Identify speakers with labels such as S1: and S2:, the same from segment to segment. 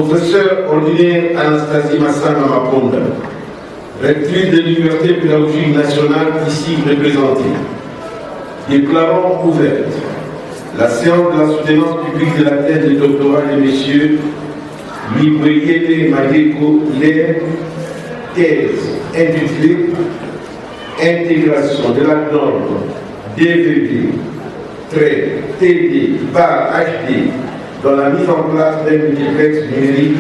S1: Professeur ordinaire Anastasie Massanga Maponda, rectrice de l'Université pédagogique nationale ici représentée, déclarons ouverte la séance de la soutenance publique de la thèse de doctorat de M. Mibweyele Madeko Hilaire, thèse intitulée Intégration de la norme DVB, TD/HD dans la mise en place d'un multiplex numérique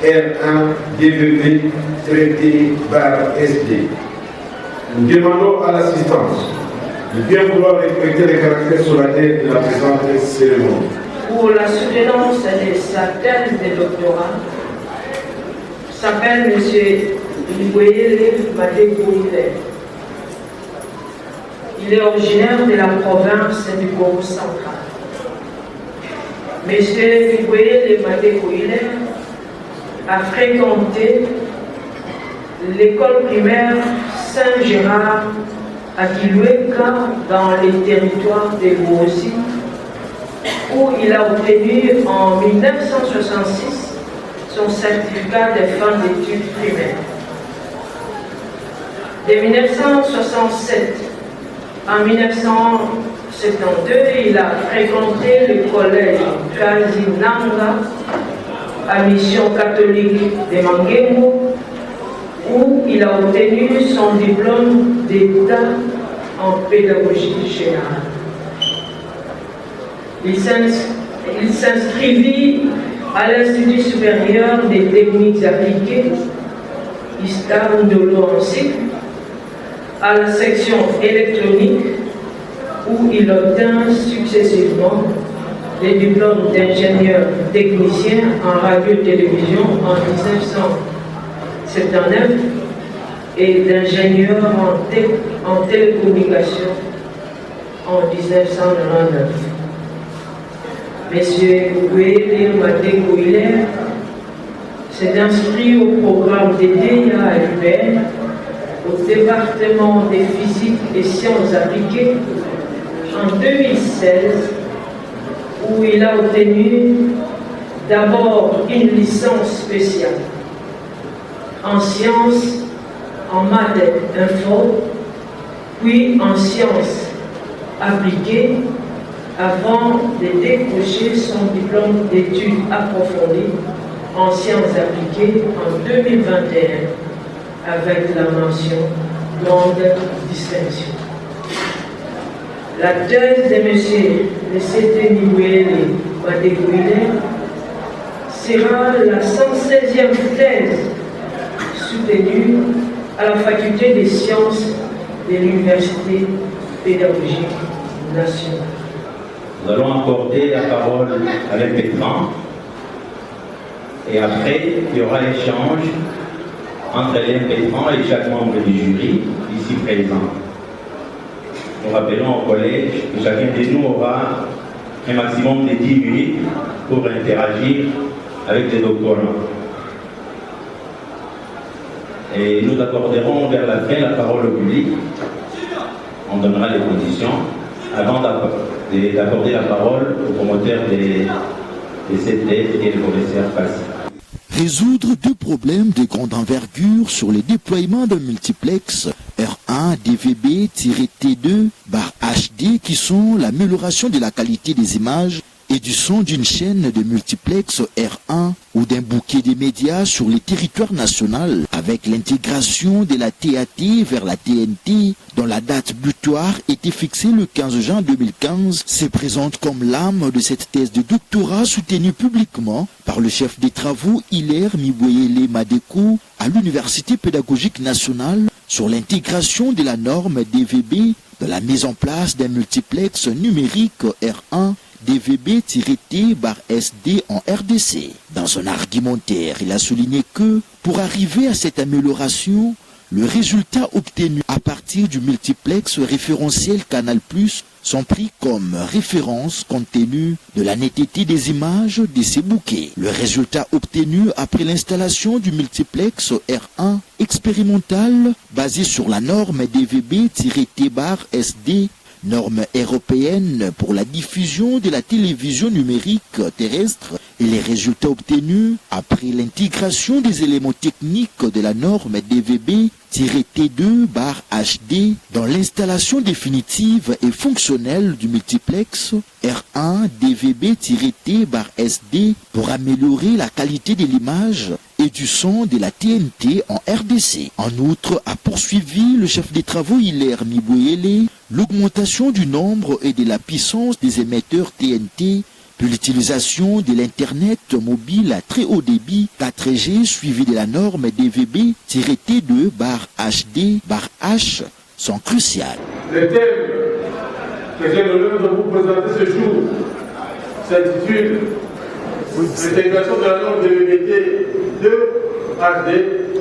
S1: R1 DVB/TD/SD. Nous demandons à l'assistance de bien vouloir respecter les caractères solennels de la présente cérémonie.
S2: Pour la soutenance de sa thèse de doctorat, s'appelle M. Mibweyele Madeko Hilaire. Il est originaire de la province du Congo central. M. Mibweyele Madeko Hilaire a fréquenté l'école primaire Saint-Gérard à Kiloueka dans les territoires de Boursi, où il a obtenu en 1966 son certificat de fin d'études primaires. De 1967 à 1972, il a fréquenté le collège Kazinanga à mission catholique de Manguemo, où il a obtenu son diplôme d'État en pédagogie générale. Il s'inscrivit à l'Institut supérieur des techniques appliquées, ISTA Ndolo en cycle, à la section électronique, où il obtint successivement les diplômes d'ingénieur technicien en radio-télévision en 1979 et d'ingénieur en télécommunication en 1999. M. Mibweyele Madeko Hilaire s'est inscrit au programme d'été à l'UPN, au département des physiques et sciences appliquées en 2016, où il a obtenu d'abord une licence spéciale en sciences, en maths info, puis en sciences appliquées, avant de décrocher son diplôme d'études approfondies en sciences appliquées en 2021 avec la mention grande distinction. La thèse de M. Mibweyele Madeko Hilaire sera la 116e thèse soutenue à la faculté des sciences de l'Université pédagogique nationale.
S3: Nous allons accorder la parole avec Bertrand et après il y aura échange entre Hélène Bertrand et chaque membre du jury ici présent. Nous rappelons au collège que chacun de nous aura un maximum de 10 minutes pour interagir avec les doctorants. Et nous accorderons vers la fin la parole au public. On donnera les conditions avant d'accorder la parole au promoteur de cette thèse et le professeur Fassi.
S4: Résoudre deux problèmes de grande envergure sur le déploiement d'un multiplex R1 DVB-T2/HD qui sont l'amélioration de la qualité des images et du son d'une chaîne de multiplex R1 ou d'un bouquet de médias sur le territoire national avec l'intégration de la TAT vers la TNT dont la date butoir était fixée le 15 juin 2015 se présente comme l'âme de cette thèse de doctorat soutenue publiquement par le chef des travaux Hilaire Mibweyele Madeko à l'Université pédagogique nationale sur l'intégration de la norme DVB dans la mise en place d'un multiplex numérique R1 DVB-T/SD en RDC. Dans son argumentaire, il a souligné que, pour arriver à cette amélioration, le résultat obtenu à partir du multiplex référentiel Canal+, sont pris comme référence compte tenu de la netteté des images de ces bouquets. Le résultat obtenu après l'installation du multiplex R1 expérimental basé sur la norme DVB-T/SD, norme européenne pour la diffusion de la télévision numérique terrestre et les résultats obtenus après l'intégration des éléments techniques de la norme DVB-T2/HD dans l'installation définitive et fonctionnelle du multiplex R1 DVB-T/SD pour améliorer la qualité de l'image et du son de la TNT en RDC. En outre, a poursuivi le chef des travaux Hilaire Miboyele l'augmentation du nombre et de la puissance des émetteurs TNT, puis l'utilisation de l'Internet mobile à très haut débit 4G suivi de la norme DVB-T2/HD/H sont cruciales.
S1: Le thème que j'ai l'honneur de vous présenter ce jour s'intitule l'intégration de la norme DVB-T2/HD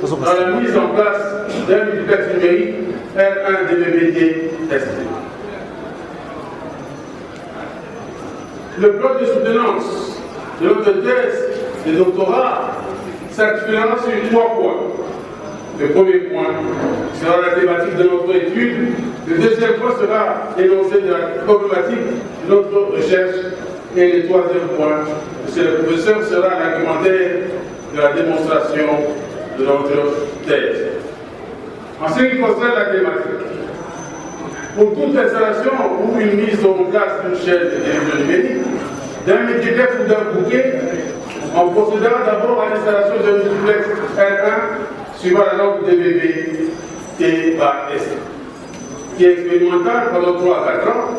S1: dans la mise en place d'un multiplex numérique R1 DVB-T/SD. Le plan de soutenance de notre thèse de doctorat s'articulera sur 3 points. Le premier point sera la thématique de notre étude. Le deuxième point sera l'énoncé de la problématique de notre recherche. Et le troisième point, c'est le professeur sera l'argumentaire de la démonstration de notre thèse. En ce qui concerne la thématique, pour toute installation ou une mise en place d'une chaîne de télévision numérique, d'un multiplex ou d'un bouquet, on procédera d'abord à l'installation d'un multiplex R1 suivant la norme DVB-T/SD, qui est expérimentale pendant 3 à 4 ans,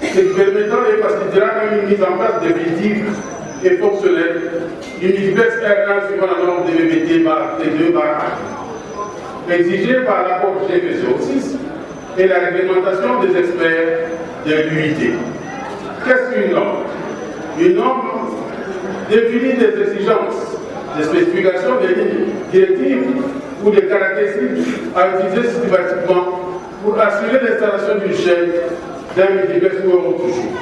S1: expérimentant et facilitera une mise en place définitive et fonctionnelle du multiplex R1 suivant la norme DVB-T/T2/H, exigée par l'accord GP06 et la réglementation des experts de l'UIT. Qu'est-ce qu'une norme? Une norme définit des exigences, des spécifications, des lignes directives ou des caractéristiques à utiliser systématiquement pour assurer l'installation d'une chaîne, d'un multiplex ou un autre jour.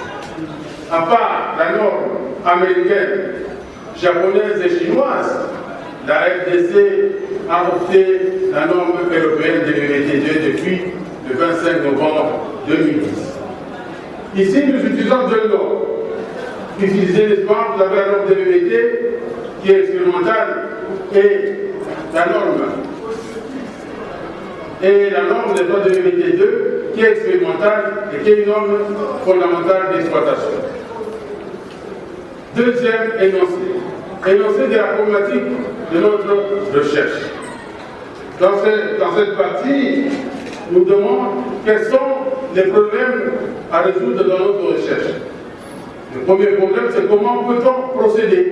S1: À part la norme américaine, japonaise et chinoise, la FDC a adopté la norme européenne DVB-T2 depuis le 25 novembre 2010. Ici, nous utilisons deux normes. Utilisez l'espoir, vous avez la norme DVB-T qui est expérimentale et la norme des lois DVB-T2 qui est expérimentale et qui est une norme fondamentale d'exploitation. Deuxième énoncé. Énoncé de la problématique de notre recherche. Dans cette partie, nous demandons quels sont les problèmes à résoudre dans notre recherche. Le premier problème, c'est comment peut-on procéder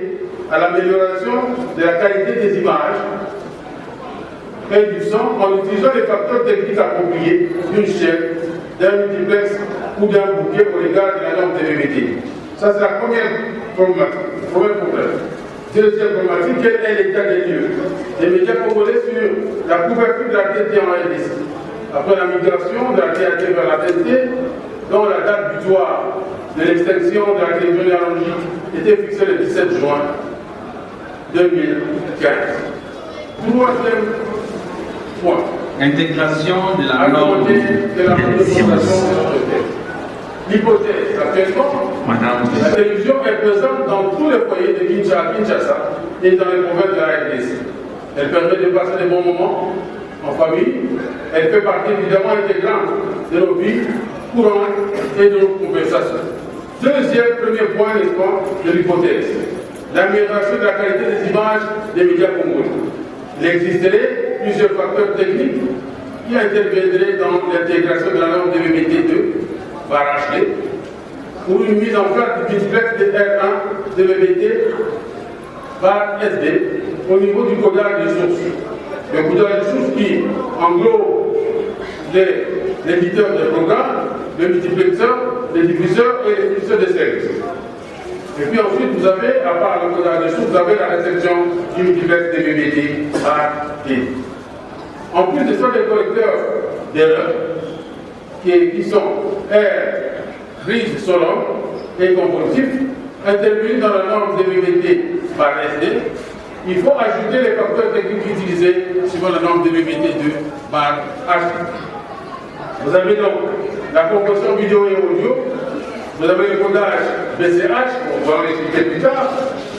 S1: à l'amélioration de la qualité des images et du son en utilisant les facteurs techniques appropriés d'une chaîne, d'un multiplex ou d'un bouquet au regard de la norme DVB-T. Ça, c'est la première problématique. Premier problème. Deuxième problématique, quel est l'état des lieux des médias congolais sur la couverture de la TNT en RDC. Après la migration de la TNT vers la TNT, dont la date butoir de l'extinction de la télévision analogique était fixée le 17 juin 2015. Troisième point.
S5: Intégration de la norme
S1: de la l'hypothèse. Actuellement, la télévision est présente dans tous les foyers de Kinshasa et dans les provinces de la RDC. Elle permet de passer des bons moments en famille. Elle fait partie évidemment intégrante de nos vies courantes et de nos conversations. Premier point, n'est-ce pas, de l'hypothèse. L'amélioration de la qualité des images des médias congolais. Il existerait plusieurs facteurs techniques qui interviendraient dans l'intégration de la norme DVB-T2/HD pour une mise en place du multiplex de R1 DVB-T/SD au niveau du codage des sources. Le codage des sources qui englobe l'éditeur de programmes, le multiplexeur, les diffuseurs et les diffuseurs de services. Et puis ensuite, vous avez, à part le codage des sources, vous avez la réception du multiplex DVB-T/HD. En plus de ça, des correcteurs d'erreurs qui sont R, RIS, Solom et compositifs, intervenus dans la norme DVB-T/SD, il faut ajouter les facteurs techniques utilisés suivant la norme DVB-T2/HD. Vous avez donc la compression vidéo et audio, vous avez le codage BCH, on va en expliquer plus tard,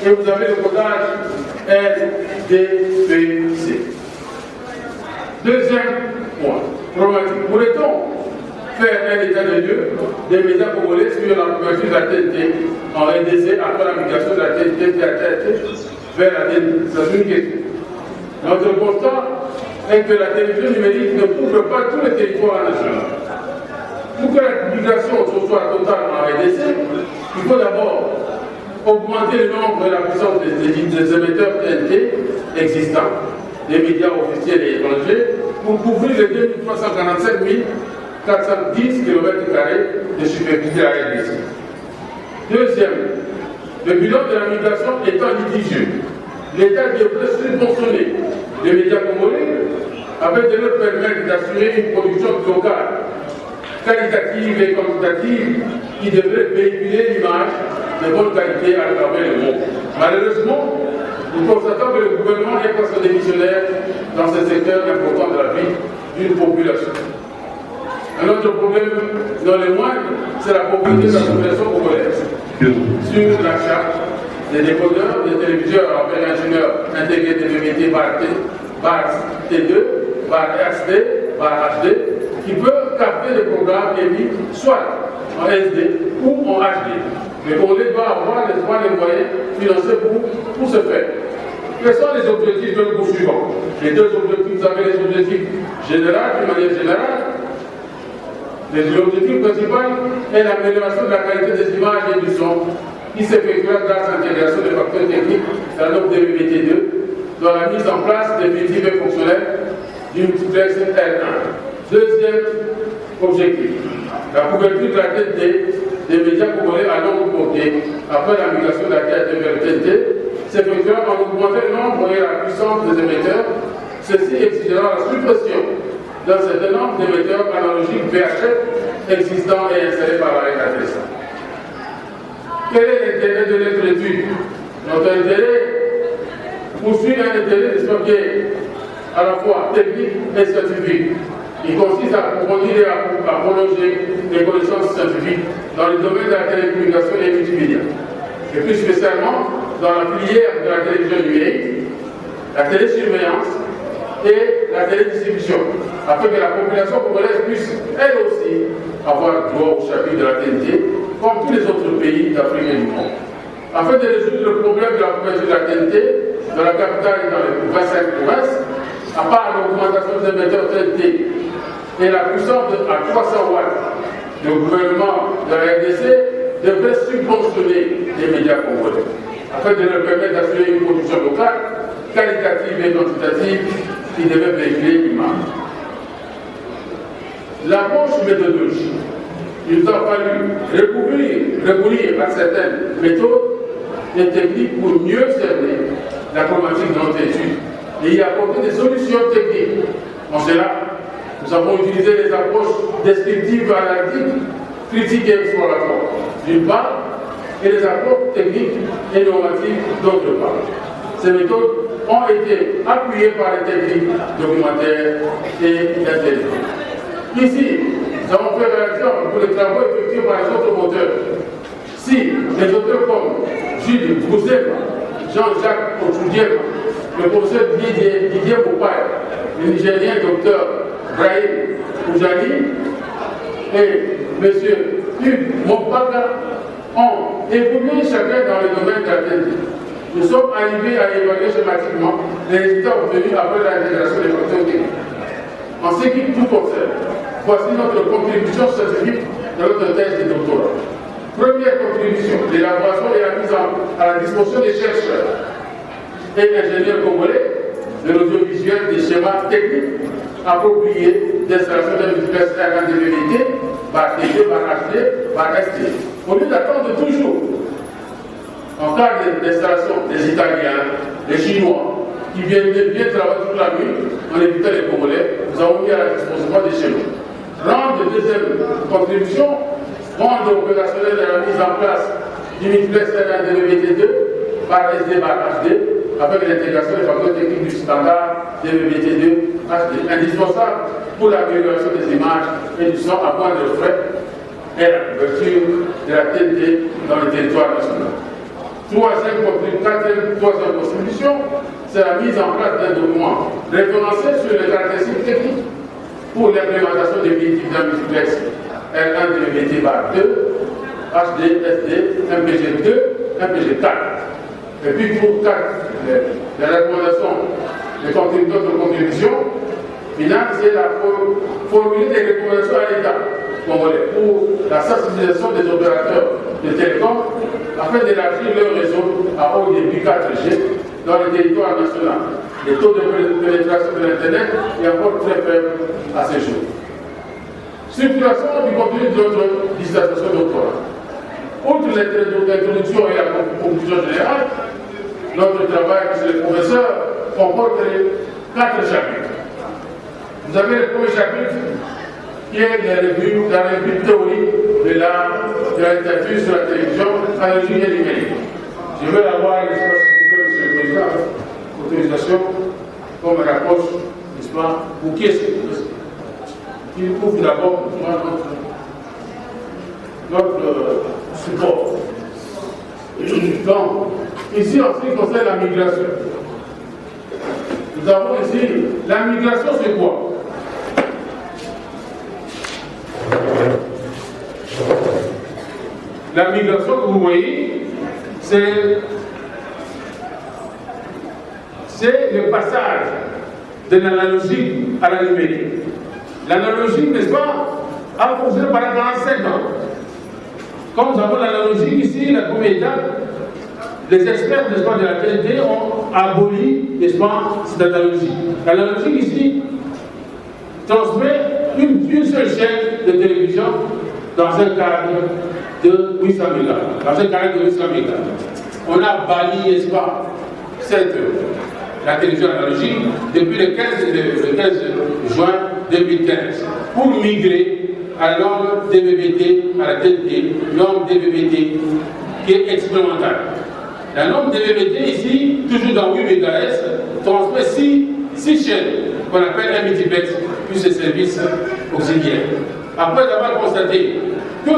S6: et vous avez le codage LDPC. Deuxième point, problématique. Pourrait-on faire un état de lieu des médias congolais sur la couverture de la TNT en RDC après la migration de la TNT vers la TNT? C'est une question. Notre constat est que la télévision numérique ne couvre pas tous les territoires nationaux. Pour que la migration soit totale en RDC, il faut d'abord augmenter le nombre et la puissance des émetteurs TNT existants, des médias officiels et étrangers, pour couvrir les 2345 410 km² de superficie à RDC. Deuxième, le bilan de la migration étant litigieux, l'État devrait subventionner les médias congolais afin de leur permettre d'assurer une production locale, qualitative et quantitative qui devrait véhiculer l'image de bonne qualité à travers le monde. Malheureusement, nous constatons que le gouvernement est presque démissionnaire dans ce secteur important de la vie d'une population. Un autre problème, dans les moindres, c'est la pauvreté de la population congolaise. Sur l'achat des décodeurs, des téléviseurs avec ingénieurs intégrés de VVT bar T2, bar HD, bar HD, qui peuvent capter des programmes émis soit en SD ou en HD. Mais Congolais doit avoir les moyens financiers pour ce faire. Quels sont les objectifs de groupe suivant? Les deux objectifs, vous avez les objectifs généraux, d'une manière générale. L'objectif principal est l'amélioration de la qualité des images et du son qui s'effectuera grâce à l'intégration des facteurs techniques de la norme DVB-T2 dans la mise en place définitive et fonctionnelle du multiplex R1. Deuxième objectif, la couverture de la TNT des médias congolais à longue portée après la migration de la TNT vers le TNT s'effectuera en augmentant le nombre et la puissance des émetteurs. Ceci exigera la suppression d'un certain nombre d'émetteurs analogiques VHF existants et installés par la RDC. Quel est l'intérêt de notre étude? Notre intérêt poursuit un intérêt qui est à la fois technique et scientifique. Il consiste à approfondir et à prolonger les connaissances scientifiques dans le domaine de la télécommunication et multimédia. Et plus spécialement dans la filière de la télévision numérique, la télésurveillance et la télédistribution, afin que la population congolaise puisse, elle aussi, avoir droit au chapitre de la TNT, comme tous les autres pays d'Afrique et du monde. Afin de résoudre le problème de la couverture de la TNT, dans la capitale et dans les 25 provinces, à part l'augmentation des émetteurs TNT et la puissance à 300 watts, le gouvernement de la RDC devrait subventionner les médias congolais, afin de leur permettre d'assurer une production locale, qualitative et quantitative, qui devait véhiculer l'image. L'approche méthodologique, il nous a fallu recourir à certaines méthodes et techniques pour mieux cerner la problématique de notre étude et y apporter des solutions techniques. En cela, nous avons utilisé les approches descriptives, analytiques, critiques et exploratoires, d'une part, et les approches techniques et normatives, d'autre part. Ces méthodes ont été appuyées par les techniques documentaires et intelligentes. Ici, nous avons fait réaction pour les travaux effectués par les autres auteurs. Si les auteurs comme Gilles Broussel, Jean-Jacques Ochoudiem, le professeur Didier Moupaï, le Nigérien Dr Brahim Oujani et M. Hugues Mokbaka ont évolué chacun dans le domaine de la TNT. Nous sommes arrivés à évaluer schématiquement les résultats obtenus après l'intégration des facteurs techniques. En ce qui nous concerne, voici notre contribution scientifique de notre thèse de doctorat. Première contribution, l'élaboration et la mise à la disposition des chercheurs et ingénieurs congolais de l'audiovisuel des schémas techniques appropriés d'installation d'un multiplex R1 DVB-T par TD, par HD, par ST. Au lieu d'attendre toujours, en cas d'installation des Italiens, des Chinois, qui viennent bien travailler toute la nuit en évitant les Congolais, nous avons mis à la disposition des schémas. Rendre deuxième contribution, rendre opérationnel de la mise en place du multiplex R1 DVB-T2 par SD par HD, avec l'intégration des facteurs techniques du standard DVB-T2 HD, indispensable pour l'amélioration des images et du son à moindre frais et la couverture de la TNT dans le territoire national. Troisième contribution, c'est la mise en place d'un document référencé sur les caractéristiques techniques pour l'implémentation des véhicules d'un multiplex R1 DVB-T/2, HD, SD, MPG2, MPG4. Et puis pour 4, les recommandations des contributeurs de contribution finale, c'est la formuler des recommandations à l'État congolais pour la sensibilisation des opérateurs de télécom afin d'élargir leur réseau à haut débit 4G dans le territoire national. Les taux de pénétration de l'Internet est encore très faible à ce jour. Structuration du contenu de notre dissertation doctorale. Outre l'introduction et la conclusion générale, notre travail chez les professeurs comporte 4 chapitres. Vous avez le premier chapitre qui est la revue théorique de la littérature sur la télévision analogique et numérique. Je vais avoir l'espace Monsieur le Président, autorisation comme rapproche, n'est-ce pas, pour qui est-ce qui ouvre d'abord notre support. Donc, ici, en ce qui concerne la migration, nous avons ici, la migration c'est quoi? La migration que vous voyez, c'est le passage de l'analogique à la numérique. L'analogique, n'est-ce pas, a fonctionné pendant 45 ans. Comme nous avons l'analogique ici, la première étape, les experts, n'est-ce pas, de la TNT ont aboli, n'est-ce pas, cette analogie. L'analogique ici transmet une seule chaîne de télévision dans un cadre de 800 MHz. Dans un cadre de 800 MHz. On a banni, n'est-ce pas, la télévision analogique depuis le 15 juin 2015 pour migrer à la norme DVB-T, à la TNT, norme DVB-T qui est expérimentale. La norme DVB-T ici, toujours dans 8 MHz, transmet 6 chaînes qu'on appelle un multiplex plus ses services auxiliaires. Après avoir constaté que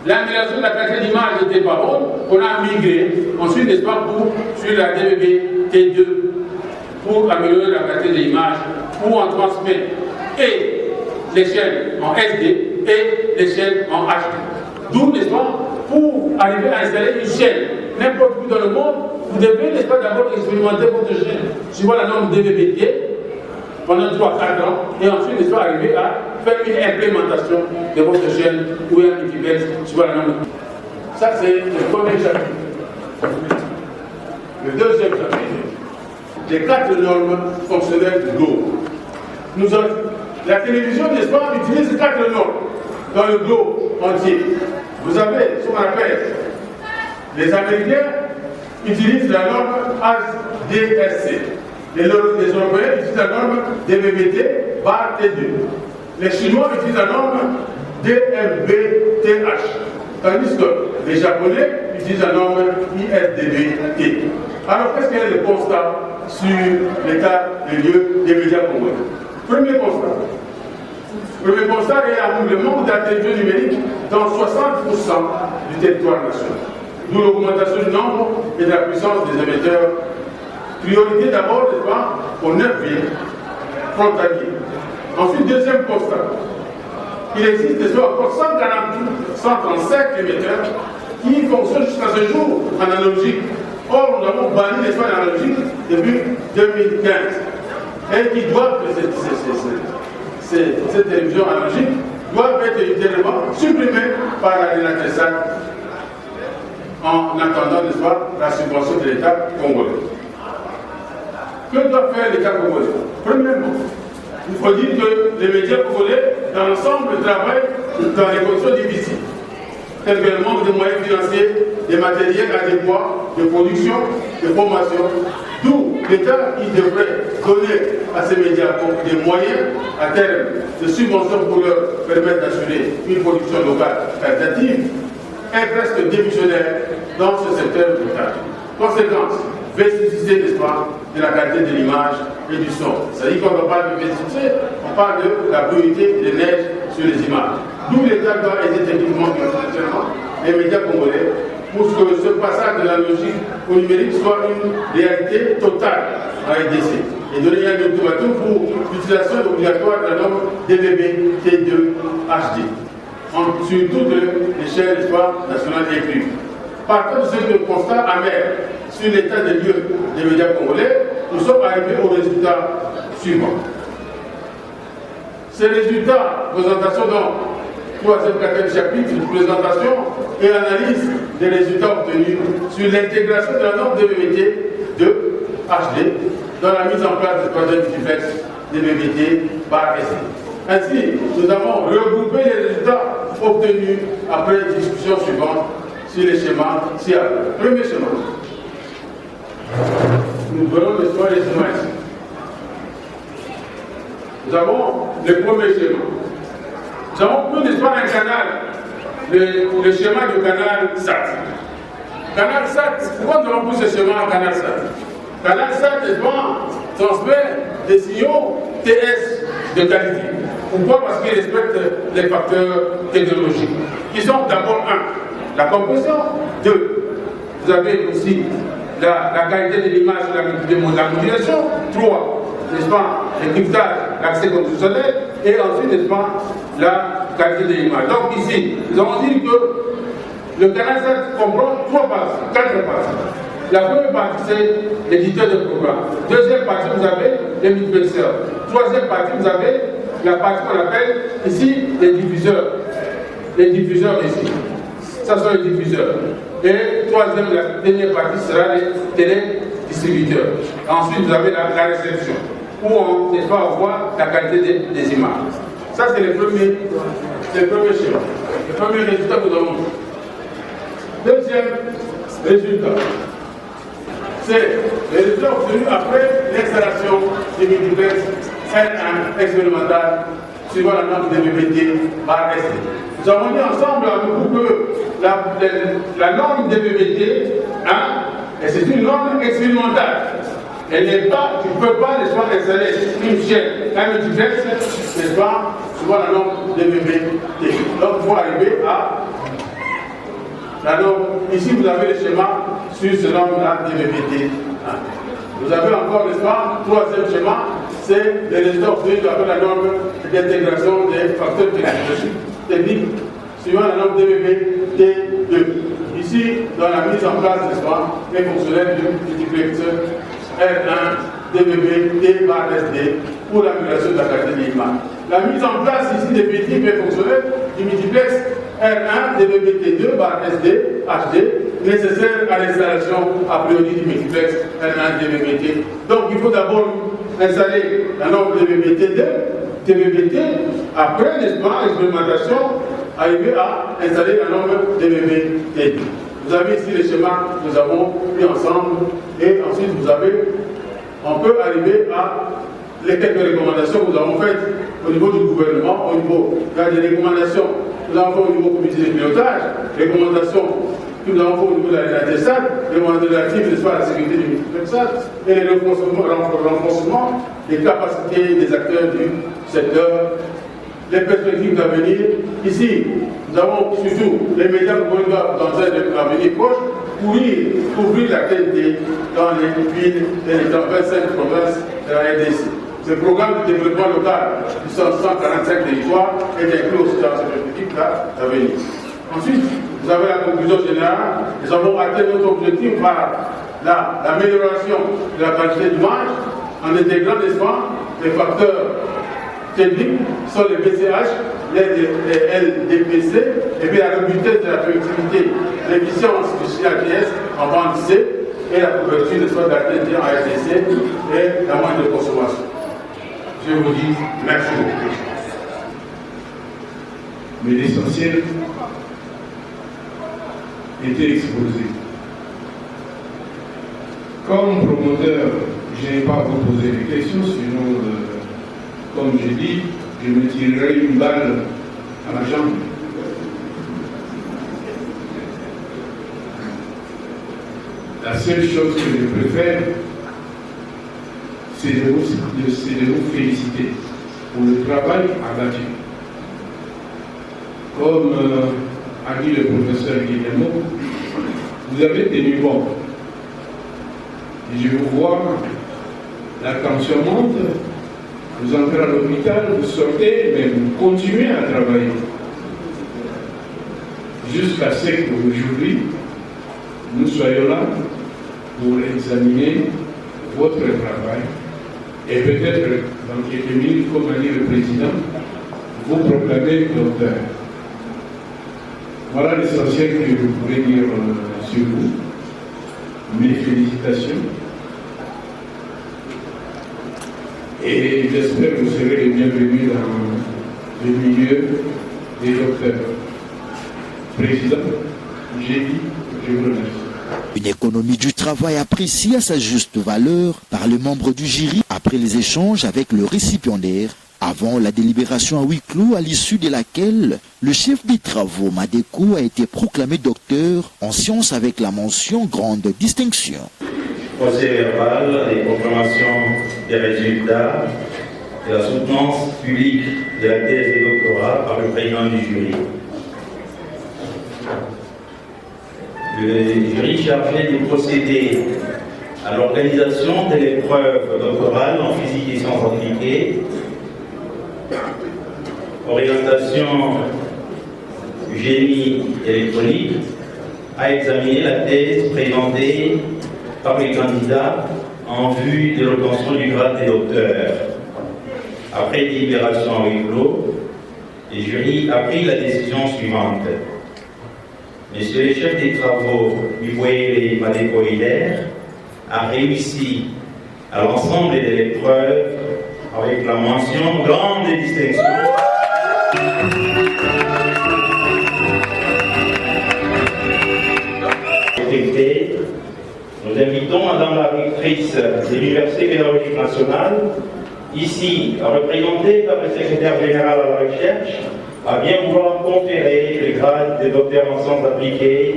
S6: l'amélioration de la qualité d'image n'était pas bonne, on a migré ensuite, n'est-ce pas, sur la DVB-T2 pour améliorer la qualité de l'image, pour en transmettre et les chaînes en SD et les chaînes en HD. D'où, n'est-ce pas, pour arriver à installer une chaîne n'importe où dans le monde, vous devez, n'est-ce pas, d'abord expérimenter votre chaîne suivant la norme DVB-T pendant 3-4 ans et ensuite, n'est-ce pas, arriver à faire une implémentation de votre chaîne ou un multiplex suivant la norme. Ça, c'est le premier chapitre. Le deuxième chapitre, les 4 normes fonctionnelles du globe. La télévision, n'est-ce pas, utilise 4 normes dans le globe entier. Vous avez ce qu'on appelle, les Américains utilisent la norme HDSC. Les Européens utilisent la norme DVB-T/T2. Les Chinois utilisent la norme DMB-TH. Tandis que les Japonais utilisent la norme ISDB-T. Alors, qu'est-ce qu'il y a de constat sur l'état des lieux des médias congolais? Premier constat. Premier constat est le manque de la télévision numérique dans 60% du territoire national. D'où l'augmentation du nombre et de la puissance des émetteurs. Priorité d'abord, n'est-ce pas, aux 9 villes frontalières. Ensuite, deuxième constat. Il existe déjà encore 135 émetteurs qui fonctionnent jusqu'à ce jour en analogique. Or, nous avons banni les soins analogiques depuis 2015 et qui doivent, ces télévisions analogiques doivent être évidemment supprimées par la RENATESAC en attendant, n'est-ce pas, la subvention de l'État congolais. Que doit faire l'État congolais? Premièrement, il faut dire que les médias congolais, dans l'ensemble, travaillent dans les conditions difficiles, telles que le manque de moyens financiers, des matériels adéquats, de production, de formation, d'où l'État qui devrait donner à ces médias des moyens à terme de subventions pour leur permettre d'assurer une production locale qualitative, est presque démissionnaire dans ce secteur vital. Conséquence, vesticité, n'est-ce pas, de la qualité de l'image et du son. C'est-à-dire qu'on ne parle pas de vesticité, on parle de la bruyalité des neiges sur les images. D'où l'État doit aider techniquement et financièrement les médias congolais pour que ce passage de l'analogique au numérique soit une réalité totale en RDC et donner un ultimatum pour l'utilisation obligatoire de la norme DVB T2 HD sur toute l'échelle nationale et privée. Partant de ce constat amer sur l'état des lieux des médias congolais, nous sommes arrivés au résultat suivant. Ces résultats, présentation dans 3e, 4e chapitre, présentation et analyse des résultats obtenus sur l'intégration de la norme DVB de HD dans la mise en place du 3e multiplex DVB par SD. Ainsi, nous avons regroupé les résultats obtenus après les discussions suivantes sur les schémas ci-après. Premier schéma. Nous voyons l'histoire des schémas ici. Nous avons le premier schéma. Nous avons pris l'histoire d'un canal, le schéma du canal SAT. Canal SAT, pourquoi nous avons pris ce schéma en canal SAT? Canal SAT transmet des signaux TS de qualité. Pourquoi? Parce qu'il respecte les facteurs technologiques, qui sont d'abord 1, la compression, 2, vous avez aussi la qualité de l'image de la modulation, 3, n'est-ce pas, le cryptage, l'accès constitutionnel, et ensuite, n'est-ce pas, la qualité de l'image. Donc ici, nous avons dit que le canal SAT comprend 3 parties, 4 parties. La première partie, c'est l'éditeur de programme. Deuxième partie, vous avez les multiplexeurs. Troisième partie, vous avez la partie qu'on appelle ici les diffuseurs. Les diffuseurs ici. Ça sont les diffuseurs. Et troisième, la dernière partie sera les télédistributeurs. Ensuite, vous avez la réception, où on n'est pas à voir la qualité des images. Ça, c'est le premier schéma. Le premier résultat que nous avons. Deuxième résultat. C'est les résultats obtenus après l'installation du multiplex R1 expérimental suivant la norme DVB-T par SD. Nous avons dit ensemble avec vous que la norme DVB-T, c'est une norme expérimentale. Elle n'est pas, tu ne peux pas installer une chaîne, un multiplex, n'est-ce pas, suivant la norme DVB-T. Donc il faut arriver à la norme. Ici vous avez le schéma sur ce norme-là DVB-T. Vous avez encore, n'est-ce pas, troisième schéma, c'est les résultats obtenus avec la norme d'intégration des facteurs techniques suivant la norme DVB-T2. Ici, dans la mise en place, n'est-ce pas, des fonctionnels du multiplex R1 DVB-T par SD pour l'amélioration de la qualité de l'image. La mise en place ici définitive et fonctionnelle du multiplex R1 DVB-T2 par SD HD nécessaire à l'installation a priori du multiplex R1 DVB-T. Donc il faut d'abord installer la norme DVB-T, après, n'est-ce pas, l'expérimentation, arriver à installer la norme DVB-T2. Vous avez ici les schémas que nous avons mis ensemble et ensuite on peut arriver à les quelques recommandations que nous avons faites au niveau du gouvernement, il y a des recommandations que nous avons fait au niveau du comité de pilotage, recommandations que nous avons fait au niveau de la RDSAT, recommandations relatives, n'est-ce pas, à la sécurité du multiplexage et les renforcement des capacités des acteurs du secteur, les perspectives d'avenir. Ici, nous avons surtout les médias qui doivent dans un avenir proche couvrir la qualité dans les villes et les 25 provinces de la RDC. Ce programme de développement local du 145 territoires est inclus aussi dans cette perspective-là d'avenir. Ensuite, vous avez la conclusion générale. Nous avons atteint notre objectif par l'amélioration de la qualité d'image en intégrant, n'est-ce pas, les facteurs techniques qui sont les BCH, les LDPC, et puis la robustesse de la productivité, l'efficience du CATS en bande C et la couverture de soins d'atteinte en RDC et la moindre consommation. Je vous dis merci beaucoup.
S7: Mais l'essentiel était exposé. Comme promoteur, je n'ai pas à vous poser des questions, sinon, comme j'ai dit, je me tirerai une balle à la jambe. La seule chose que je préfère, c'est de vous féliciter pour le travail abattu. Comme a dit le professeur Guillemot, vous avez tenu bon. Et je vous vois, la tension monte, vous entrez à l'hôpital, vous sortez, mais vous continuez à travailler. Jusqu'à ce qu'aujourd'hui, nous soyons là pour examiner votre travail et peut-être dans quelques minutes, comme a dit le président, vous proclamez docteur. Voilà l'essentiel que je voulais dire sur vous. Mes félicitations. Et j'espère que vous serez les bienvenus dans le milieu des docteurs. Président, j'ai dit, je vous remercie.
S4: Une économie du travail appréciée à sa juste valeur par les membres du jury après les échanges avec le récipiendaire avant la délibération à huis clos à l'issue de laquelle le chef des travaux Madeko a été proclamé docteur en sciences avec la mention grande distinction.
S3: Procès verbal et proclamation des résultats de la soutenance publique de la thèse de doctorat par le président du jury. Le jury chargé de procéder à l'organisation de l'épreuve doctorale en physique et sciences appliquées, orientation génie électronique, a examiné la thèse présentée par les candidats en vue de l'obtention du grade de docteur. Après délibération en huis clos, le jury a pris la décision suivante. Monsieur le chef des travaux, Miboyele Madeko Hilaire, a réussi à l'ensemble de l'épreuve avec la mention grande distinction. Nous invitons Madame la rectrice de l'Université pédagogique nationale, ici représentée par le secrétaire général à la recherche, à bien vouloir conférer le grade de docteur en sciences appliquées,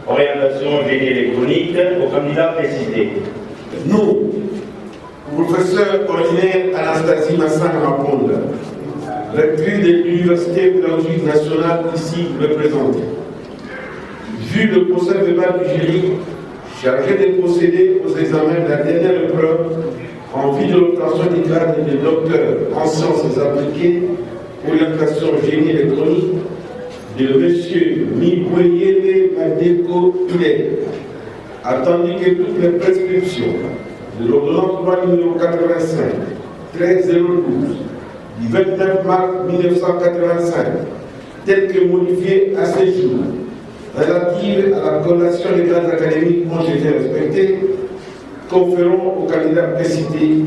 S3: orientation génie électronique, aux candidats précités.
S1: Nous, professeur ordinaire Anastasie Massang Maponda, rectrice de l'Université pédagogique nationale ici représentée, vu le procès verbal du jury chargé de procéder aux examens de la dernière épreuve en vue de l'obtention du grade de docteur en sciences appliquées, orientation génie électronique, de M. Miboyele Madeko Hilaire, attendu que toutes les prescriptions de l'ordonnance loi numéro 85 13012 du 29 mars 1985, telles que modifiées à ce jour, relatives à la collation des grades académiques ont été respectées, conférons aux candidats précités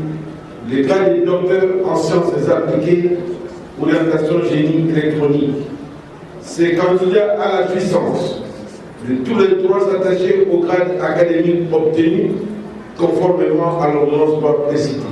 S1: le grade de docteur en sciences appliquées, orientation génie électronique. Ces candidats à la jouissance de tous les droits attachés au grade académique obtenu conformément à l'ordonnance loi précitée.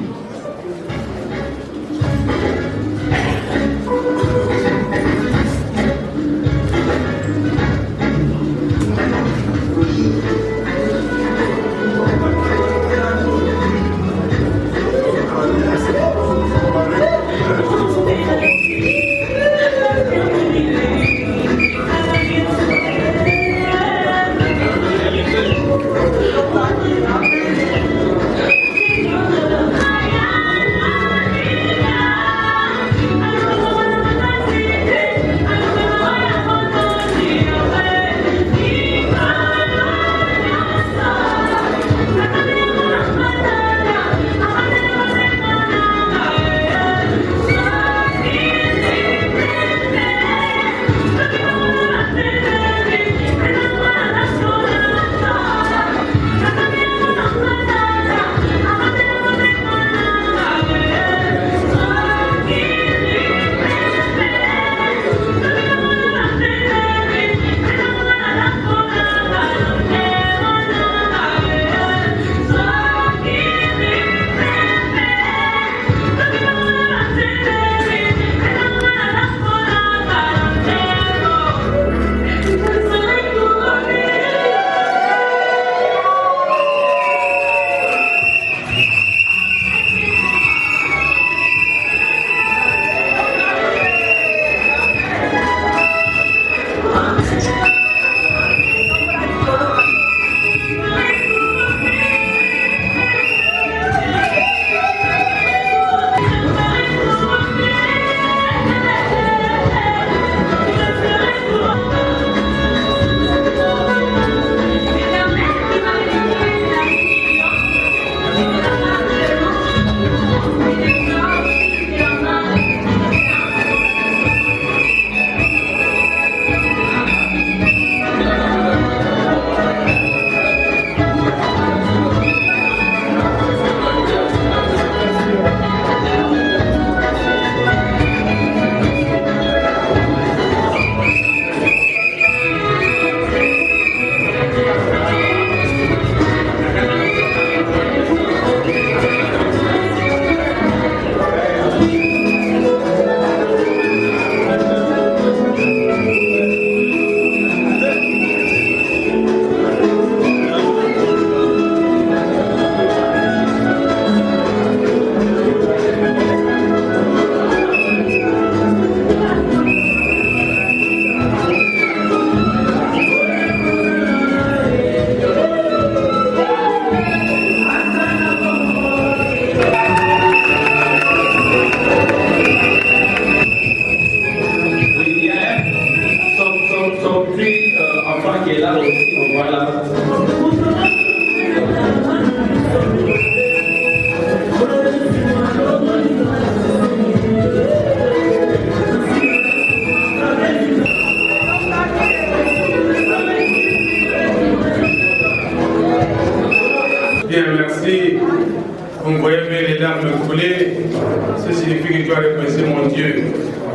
S6: que je dois remercier mon Dieu en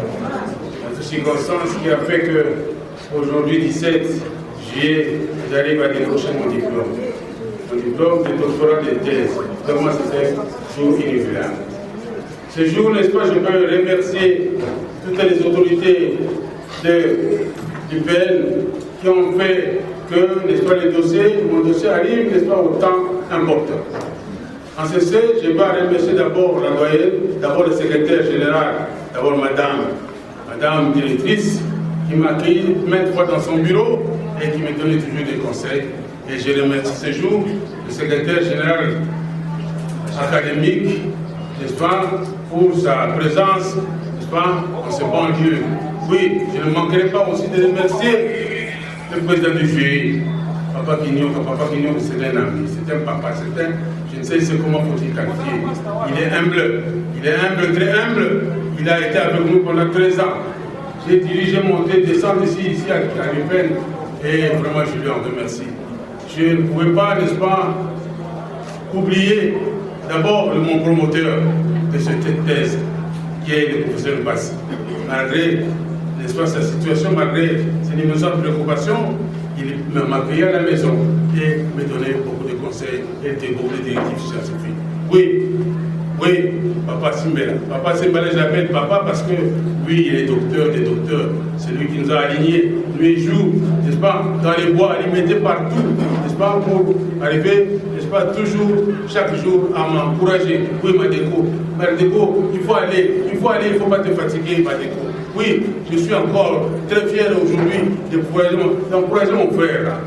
S6: toutes circonstances qui a fait que aujourd'hui, 17 juillet, j'arrive à décrocher mon diplôme. Mon diplôme de doctorat de thèse. Pour moi, c'était un jour inoubliable. Ce jour, n'est-ce pas, je peux remercier toutes les autorités du PN qui ont fait que, n'est-ce pas, mon dossier arrive, n'est-ce pas, au temps important. En ceci, je vais remercier d'abord la doyenne, d'abord le secrétaire général, d'abord madame directrice, qui m'a accueilli maintes fois dans son bureau et qui me donnait toujours des conseils. Et je remercie ce jour le secrétaire général académique, n'est-ce pas, pour sa présence, n'est-ce pas, en ce bon lieu. Oui, je ne manquerai pas aussi de remercier le président du jury, Papa Quignon, c'est un ami, c'est un papa, c'est un, je ne sais comment faut-il qualifier. Il est humble, très humble. Il a été avec nous pendant 13 ans. J'ai dirigé, monté, descendre ici à l'UPN, et vraiment je lui en remercie. Je ne pouvais pas, n'est-ce pas, oublier d'abord mon promoteur de cette thèse, qui est le professeur Bassi. Malgré, n'est-ce pas, sa situation, malgré ses immenses préoccupations, il m'a accueilli à la maison et me donnait beaucoup de conseils et beaucoup de directives scientifiques. Oui, Papa Simbela. Papa Simbela, je l'appelle Papa parce que lui, il est docteur des docteurs. C'est lui qui nous a alignés. Lui, il joue, n'est-ce pas, dans les bois, il mettait partout, n'est-ce pas, pour arriver, n'est-ce pas, toujours, chaque jour, à m'encourager. Oui, Madeko, il faut aller, il ne faut pas te fatiguer, Madeko. Oui, je suis encore très fier aujourd'hui d'encourager mon frère,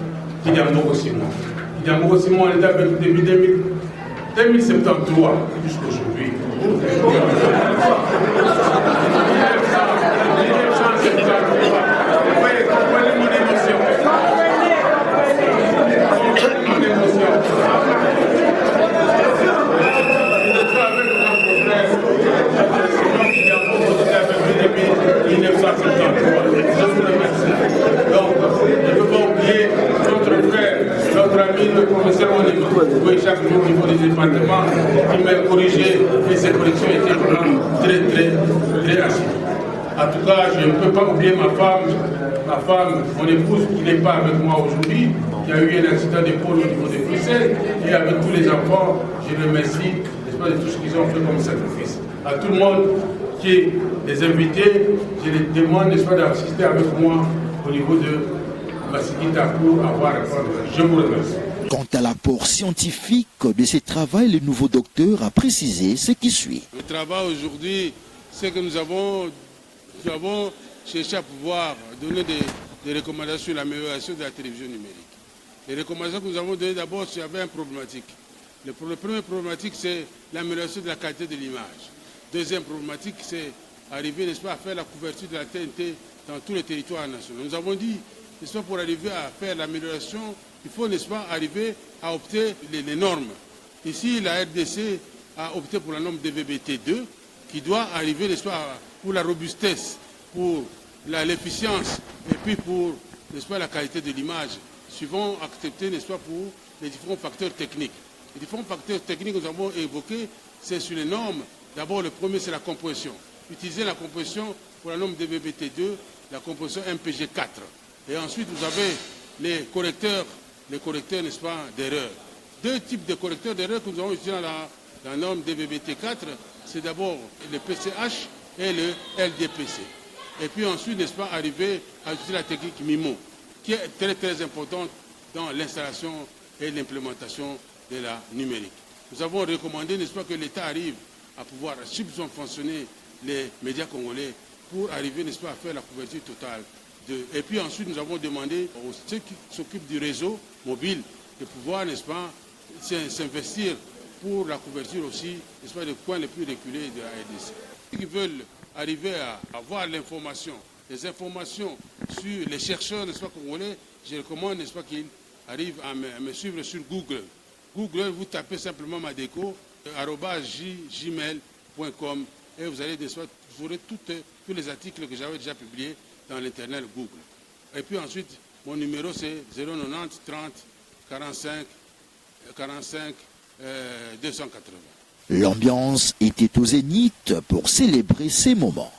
S6: Kidiamboko Simon. Kidiamboko Simon, on était avec depuis 2073 jusqu'à aujourd'hui. 1973. Comprenez mon émotion. Mon émotion. J'étais avec mon frère. Depuis 1973. Je vous remercie. Donc, je ne peux pas oublier notre frère, notre ami, le professeur Onimo. Oui, chaque jour au niveau du département, il m'a corrigé et ses corrections étaient vraiment très assidues. En tout cas, je ne peux pas oublier ma femme, mon épouse qui n'est pas avec moi aujourd'hui, qui a eu un accident d'épaule au niveau de Bruxelles, et avec tous les enfants, je les remercie, n'est-ce pas, de tout ce qu'ils ont fait comme sacrifice. À tout le monde qui est des invités, je les demande, n'est-ce pas, d'assister avec moi au niveau de Massikita pour avoir répondu. Je vous remercie.
S4: Quant à l'apport scientifique de ce travail, le nouveau docteur a précisé ce qui suit.
S6: Le travail aujourd'hui, c'est que nous avons cherché à pouvoir donner des recommandations sur l'amélioration de la télévision numérique. Les recommandations que nous avons données d'abord, il y avait une problématique. La première problématique, c'est l'amélioration de la qualité de l'image. Deuxième problématique, c'est arriver, n'est-ce pas, à faire la couverture de la TNT dans tous les territoires nationaux. Nous avons dit, n'est-ce pas, pour arriver à faire l'amélioration, il faut, n'est-ce pas, arriver à opter les normes. Ici, la RDC a opté pour la norme DVB-T2, qui doit arriver, n'est-ce pas, pour la robustesse, pour l'efficience et puis pour, n'est-ce pas, la qualité de l'image, suivant accepter, n'est-ce pas, pour les différents facteurs techniques. Les différents facteurs techniques que nous avons évoqués, c'est sur les normes. D'abord, le premier, c'est la compression. Utiliser la compression pour la norme DVB-T2, la compression MPG4. Et ensuite, vous avez les correcteurs, n'est-ce pas, d'erreur. Deux types de correcteurs d'erreur que nous avons utilisés dans la norme DVB-T4, c'est d'abord le PCH et le LDPC. Et puis ensuite, n'est-ce pas, arriver à utiliser la technique MIMO, qui est très importante dans l'installation et l'implémentation de la numérique. Nous avons recommandé, n'est-ce pas, que l'État arrive à pouvoir subventionner les médias congolais pour arriver, n'est-ce pas, à faire la couverture totale. Et puis ensuite, nous avons demandé aux ceux qui s'occupent du réseau mobile de pouvoir, n'est-ce pas, s'investir pour la couverture aussi, n'est-ce pas, des coins les plus reculés de la RDC. Ceux qui veulent arriver à avoir l'information, les informations sur les chercheurs, n'est-ce pas, congolais, je recommande, n'est-ce pas, qu'ils arrivent à me suivre sur Google. Google, vous tapez simplement Madeko, @gmail.com, et vous allez, n'est-ce pas, vous aurez tous les articles que j'avais déjà publiés dans l'internet Google. Et puis ensuite, mon numéro c'est 090 30 45 280.
S4: L'ambiance était au zénith pour célébrer ces moments.